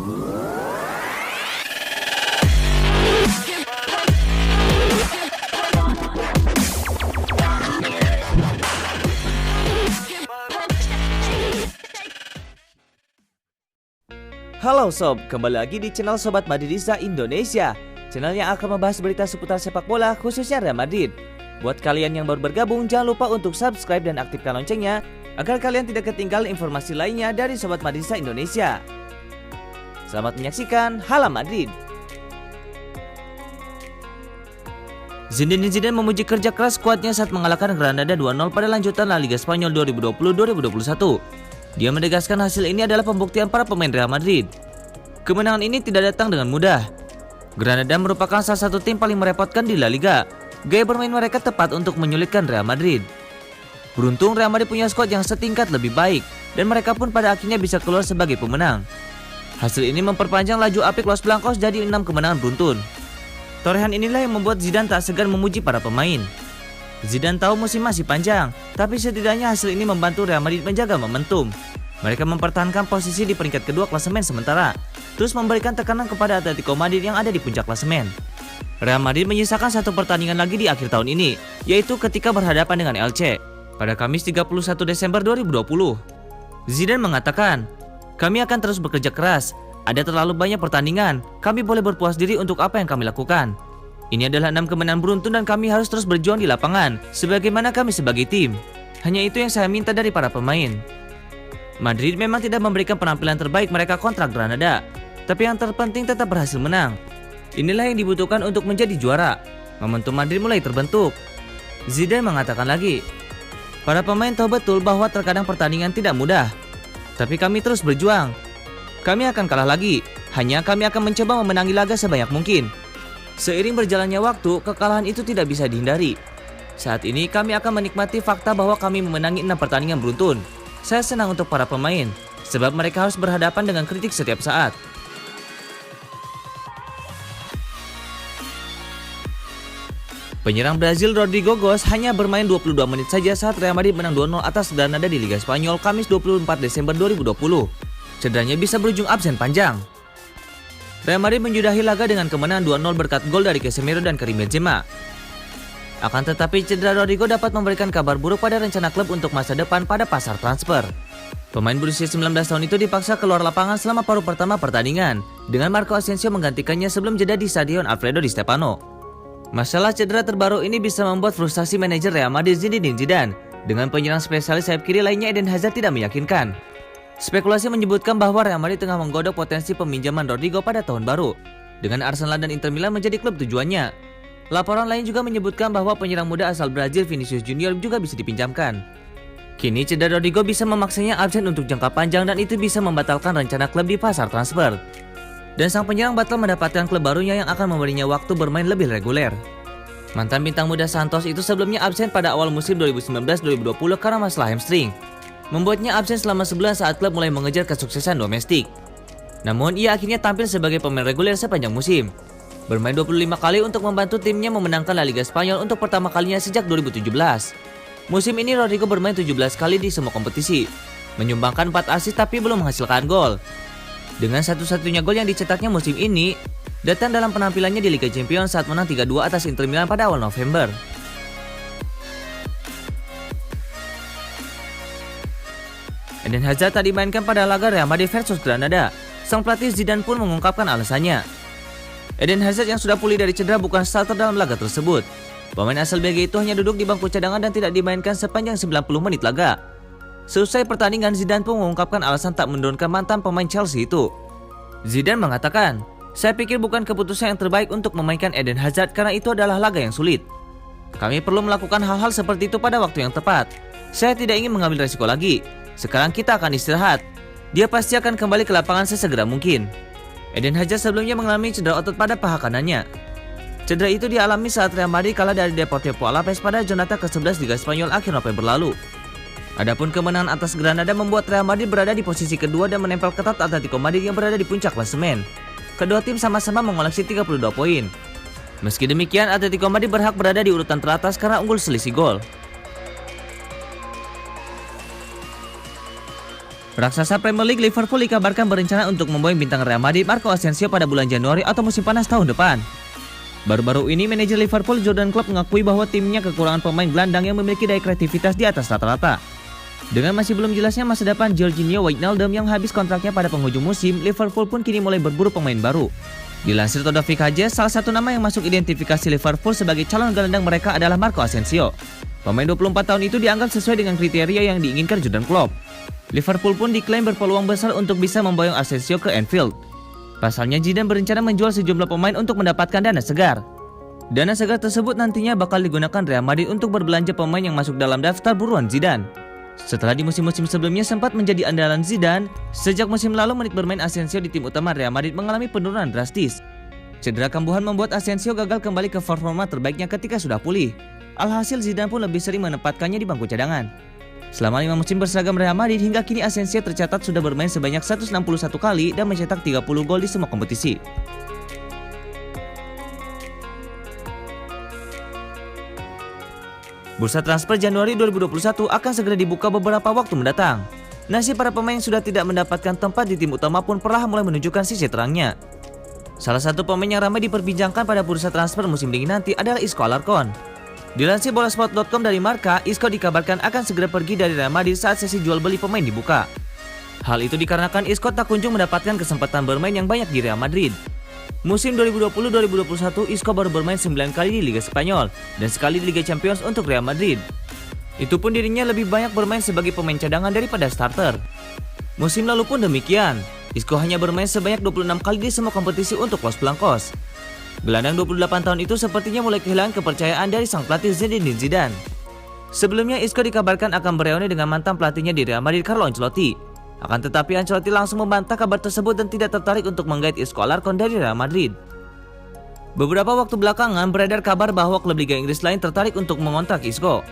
Halo Sob, kembali lagi di channel Sobat Madridista Indonesia, channel yang akan membahas berita seputar sepak bola khususnya Real Madrid. Buat kalian yang baru bergabung, jangan lupa untuk subscribe dan aktifkan loncengnya agar kalian tidak ketinggalan informasi lainnya dari Sobat Madridista Indonesia. Selamat menyaksikan Hala Madrid. Zinedine Zidane memuji kerja keras skuadnya saat mengalahkan Granada 2-0 pada lanjutan La Liga Spanyol 2020-2021. Dia menegaskan hasil ini adalah pembuktian para pemain Real Madrid. Kemenangan ini tidak datang dengan mudah. Granada merupakan salah satu tim paling merepotkan di La Liga. Gaya bermain mereka tepat untuk menyulitkan Real Madrid. Beruntung Real Madrid punya skuad yang setingkat lebih baik, dan mereka pun pada akhirnya bisa keluar sebagai pemenang. Hasil ini memperpanjang laju apik Los Blancos jadi 6 kemenangan beruntun. Torehan inilah yang membuat Zidane tak segan memuji para pemain. Zidane tahu musim masih panjang, tapi setidaknya hasil ini membantu Real Madrid menjaga momentum. Mereka mempertahankan posisi di peringkat kedua klasemen sementara, terus memberikan tekanan kepada Atletico Madrid yang ada di puncak klasemen. Real Madrid menyisakan satu pertandingan lagi di akhir tahun ini, yaitu ketika berhadapan dengan Elche pada Kamis 31 Desember 2020. Zidane mengatakan, "Kami akan terus bekerja keras. Ada terlalu banyak pertandingan, kami boleh berpuas diri untuk apa yang kami lakukan. Ini adalah 6 kemenangan beruntun dan kami harus terus berjuang di lapangan, sebagaimana kami sebagai tim. Hanya itu yang saya minta dari para pemain." Madrid memang tidak memberikan penampilan terbaik mereka kontra Granada, tapi yang terpenting tetap berhasil menang. Inilah yang dibutuhkan untuk menjadi juara. Momentum Madrid mulai terbentuk. Zidane mengatakan lagi, "Para pemain tahu betul bahwa terkadang pertandingan tidak mudah, tapi kami terus berjuang. Kami akan kalah lagi, hanya kami akan mencoba memenangi laga sebanyak mungkin. Seiring berjalannya waktu, kekalahan itu tidak bisa dihindari. Saat ini kami akan menikmati fakta bahwa kami memenangi 6 pertandingan beruntun. Saya senang untuk para pemain, sebab mereka harus berhadapan dengan kritik setiap saat." Penyerang Brazil Rodrigo Goes hanya bermain 22 menit saja saat Real Madrid menang 2-0 atas Granada di Liga Spanyol Kamis 24 Desember 2020. Cederanya bisa berujung absen panjang. Real Madrid menyudahi laga dengan kemenangan 2-0 berkat gol dari Casemiro dan Karim Benzema. Akan tetapi cedera Rodrigo dapat memberikan kabar buruk pada rencana klub untuk masa depan pada pasar transfer. Pemain berusia 19 tahun itu dipaksa keluar lapangan selama paruh pertama pertandingan, dengan Marco Asensio menggantikannya sebelum jeda di Stadion Alfredo Di Stefano. Masalah cedera terbaru ini bisa membuat frustasi manajer Real Madrid Zinedine Zidane, dengan penyerang spesialis sayap kiri lainnya Eden Hazard tidak meyakinkan. Spekulasi menyebutkan bahwa Real Madrid tengah menggodok potensi peminjaman Rodrigo pada tahun baru, dengan Arsenal dan Inter Milan menjadi klub tujuannya. Laporan lain juga menyebutkan bahwa penyerang muda asal Brazil Vinicius Junior juga bisa dipinjamkan. Kini cedera Rodrigo bisa memaksanya absen untuk jangka panjang dan itu bisa membatalkan rencana klub di pasar transfer. Dan sang penyerang batal mendapatkan klub barunya yang akan memberinya waktu bermain lebih reguler. Mantan bintang muda Santos itu sebelumnya absen pada awal musim 2019-2020 karena masalah hamstring, membuatnya absen selama sebulan saat klub mulai mengejar kesuksesan domestik. Namun ia akhirnya tampil sebagai pemain reguler sepanjang musim, bermain 25 kali untuk membantu timnya memenangkan La Liga Spanyol untuk pertama kalinya sejak 2017. Musim ini Rodrigo bermain 17 kali di semua kompetisi, menyumbangkan 4 assist tapi belum menghasilkan gol. Dengan satu-satunya gol yang dicetaknya musim ini datang dalam penampilannya di Liga Champions saat menang 3-2 atas Inter Milan pada awal November. Eden Hazard tak dimainkan pada laga Real Madrid versus Granada. Sang pelatih Zidane pun mengungkapkan alasannya. Eden Hazard yang sudah pulih dari cedera bukan starter dalam laga tersebut. Pemain asal Belgia itu hanya duduk di bangku cadangan dan tidak dimainkan sepanjang 90 menit laga. Seusai pertandingan, Zidane pun mengungkapkan alasan tak menurunkan mantan pemain Chelsea itu. Zidane mengatakan, "Saya pikir bukan keputusan yang terbaik untuk memainkan Eden Hazard karena itu adalah laga yang sulit. Kami perlu melakukan hal-hal seperti itu pada waktu yang tepat. Saya tidak ingin mengambil resiko lagi. Sekarang kita akan istirahat. Dia pasti akan kembali ke lapangan sesegera mungkin." Eden Hazard sebelumnya mengalami cedera otot pada paha kanannya. Cedera itu dialami saat Real Madrid kalah dari Deportivo Alaves pada Jornada ke-11 Liga Spanyol akhir November lalu. Adapun kemenangan atas Granada membuat Real Madrid berada di posisi kedua dan menempel ketat Atletico Madrid yang berada di puncak klasemen. Kedua tim sama-sama mengoleksi 32 poin. Meski demikian, Atletico Madrid berhak berada di urutan teratas karena unggul selisih gol. Raksasa Premier League Liverpool dikabarkan berencana untuk memboyong bintang Real Madrid Marco Asensio pada bulan Januari atau musim panas tahun depan. Baru-baru ini manajer Liverpool Jurgen Klopp mengakui bahwa timnya kekurangan pemain gelandang yang memiliki daya kreativitas di atas rata-rata. Dengan masih belum jelasnya masa depan Georginio Wijnaldum yang habis kontraknya pada penghujung musim, Liverpool pun kini mulai berburu pemain baru. Dilansir Todovik Hajes, salah satu nama yang masuk identifikasi Liverpool sebagai calon gelandang mereka adalah Marco Asensio. Pemain 24 tahun itu dianggap sesuai dengan kriteria yang diinginkan Jurgen Klopp. Liverpool pun diklaim berpeluang besar untuk bisa memboyong Asensio ke Anfield. Pasalnya Zidane berencana menjual sejumlah pemain untuk mendapatkan dana segar. Dana segar tersebut nantinya bakal digunakan Real Madrid untuk berbelanja pemain yang masuk dalam daftar buruan Zidane. Setelah di musim-musim sebelumnya sempat menjadi andalan Zidane, sejak musim lalu menit bermain Asensio di tim utama Real Madrid mengalami penurunan drastis. Cedera kambuhan membuat Asensio gagal kembali ke performa terbaiknya ketika sudah pulih. Alhasil Zidane pun lebih sering menempatkannya di bangku cadangan. Selama 5 musim berseragam Real Madrid, hingga kini Asensio tercatat sudah bermain sebanyak 161 kali dan mencetak 30 gol di semua kompetisi. Bursa transfer Januari 2021 akan segera dibuka beberapa waktu mendatang. Nasib para pemain yang sudah tidak mendapatkan tempat di tim utama pun perlahan mulai menunjukkan sisi terangnya. Salah satu pemain yang ramai diperbincangkan pada bursa transfer musim dingin nanti adalah Isco Alarcon. Dilansir bolasport.com dari Marca, Isco dikabarkan akan segera pergi dari Real Madrid saat sesi jual beli pemain dibuka. Hal itu dikarenakan Isco tak kunjung mendapatkan kesempatan bermain yang banyak di Real Madrid. Musim 2020-2021, Isco baru bermain 9 kali di Liga Spanyol dan sekali di Liga Champions untuk Real Madrid. Itu pun dirinya lebih banyak bermain sebagai pemain cadangan daripada starter. Musim lalu pun demikian, Isco hanya bermain sebanyak 26 kali di semua kompetisi untuk Los Blancos. Gelandang 28 tahun itu sepertinya mulai kehilangan kepercayaan dari sang pelatih Zinedine Zidane. Sebelumnya Isco dikabarkan akan bereuni dengan mantan pelatihnya di Real Madrid Carlo Ancelotti. Akan tetapi Ancelotti langsung membantah kabar tersebut dan tidak tertarik untuk menggait Isco Alarcon dari Real Madrid. Beberapa waktu belakangan beredar kabar bahwa klub Liga Inggris lain tertarik untuk mengontrak Isco.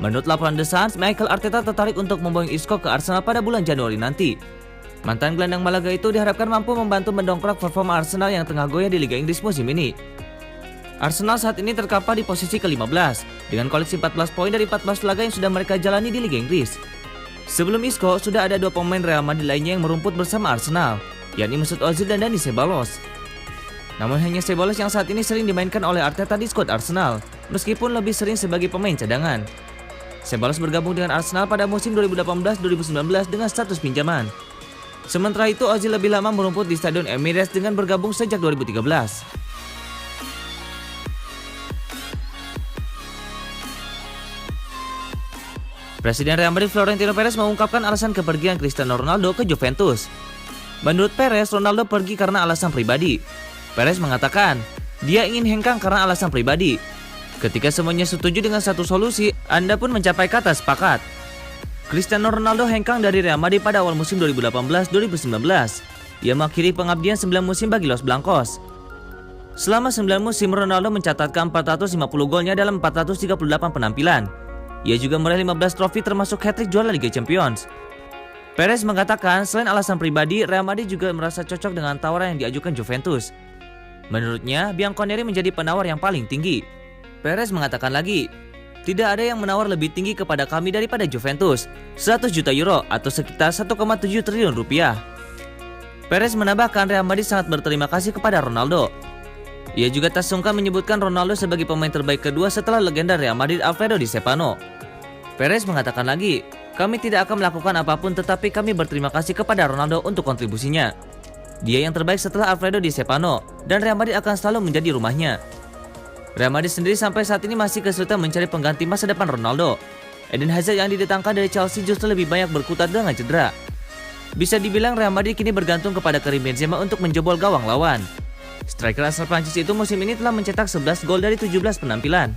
Menurut laporan The Sun, Mikel Arteta tertarik untuk memboyong Isco ke Arsenal pada bulan Januari nanti. Mantan gelandang Malaga itu diharapkan mampu membantu mendongkrak performa Arsenal yang tengah goyah di Liga Inggris musim ini. Arsenal saat ini terkapar di posisi ke-15 dengan koleksi 14 poin dari 14 laga yang sudah mereka jalani di Liga Inggris. Sebelum Isco, sudah ada 2 pemain Real Madrid lainnya yang merumput bersama Arsenal, yakni Mesut Ozil dan Dani Ceballos. Namun hanya Ceballos yang saat ini sering dimainkan oleh Arteta di skuad Arsenal, meskipun lebih sering sebagai pemain cadangan. Ceballos bergabung dengan Arsenal pada musim 2018-2019 dengan status pinjaman. Sementara itu, Ozil lebih lama merumput di Stadion Emirates dengan bergabung sejak 2013. Presiden Real Madrid Florentino Perez mengungkapkan alasan kepergian Cristiano Ronaldo ke Juventus. Menurut Perez, Ronaldo pergi karena alasan pribadi. Perez mengatakan, dia ingin hengkang karena alasan pribadi. Ketika semuanya setuju dengan satu solusi, Anda pun mencapai kata sepakat. Cristiano Ronaldo hengkang dari Real Madrid pada awal musim 2018-2019. Ia mengakhiri pengabdian 9 musim bagi Los Blancos. Selama 9 musim, Ronaldo mencatatkan 450 golnya dalam 438 penampilan. Ia juga meraih 15 trofi termasuk hat-trick juara Liga Champions. Perez mengatakan selain alasan pribadi, Real Madrid juga merasa cocok dengan tawaran yang diajukan Juventus. Menurutnya, Bianconeri menjadi penawar yang paling tinggi. Perez mengatakan lagi, tidak ada yang menawar lebih tinggi kepada kami daripada Juventus, 100 juta euro atau sekitar 1,7 triliun rupiah. Perez menambahkan Real Madrid sangat berterima kasih kepada Ronaldo. Ia juga tak sungkan menyebutkan Ronaldo sebagai pemain terbaik kedua setelah legenda Real Madrid Alfredo Di Stefano. Perez mengatakan lagi, kami tidak akan melakukan apapun tetapi kami berterima kasih kepada Ronaldo untuk kontribusinya. Dia yang terbaik setelah Alfredo Di Stefano dan Real Madrid akan selalu menjadi rumahnya. Real Madrid sendiri sampai saat ini masih kesulitan mencari pengganti masa depan Ronaldo. Eden Hazard yang didatangkan dari Chelsea justru lebih banyak berkutat dengan cedera. Bisa dibilang Real Madrid kini bergantung kepada Karim Benzema untuk menjebol gawang lawan. Striker asal Prancis itu musim ini telah mencetak 11 gol dari 17 penampilan.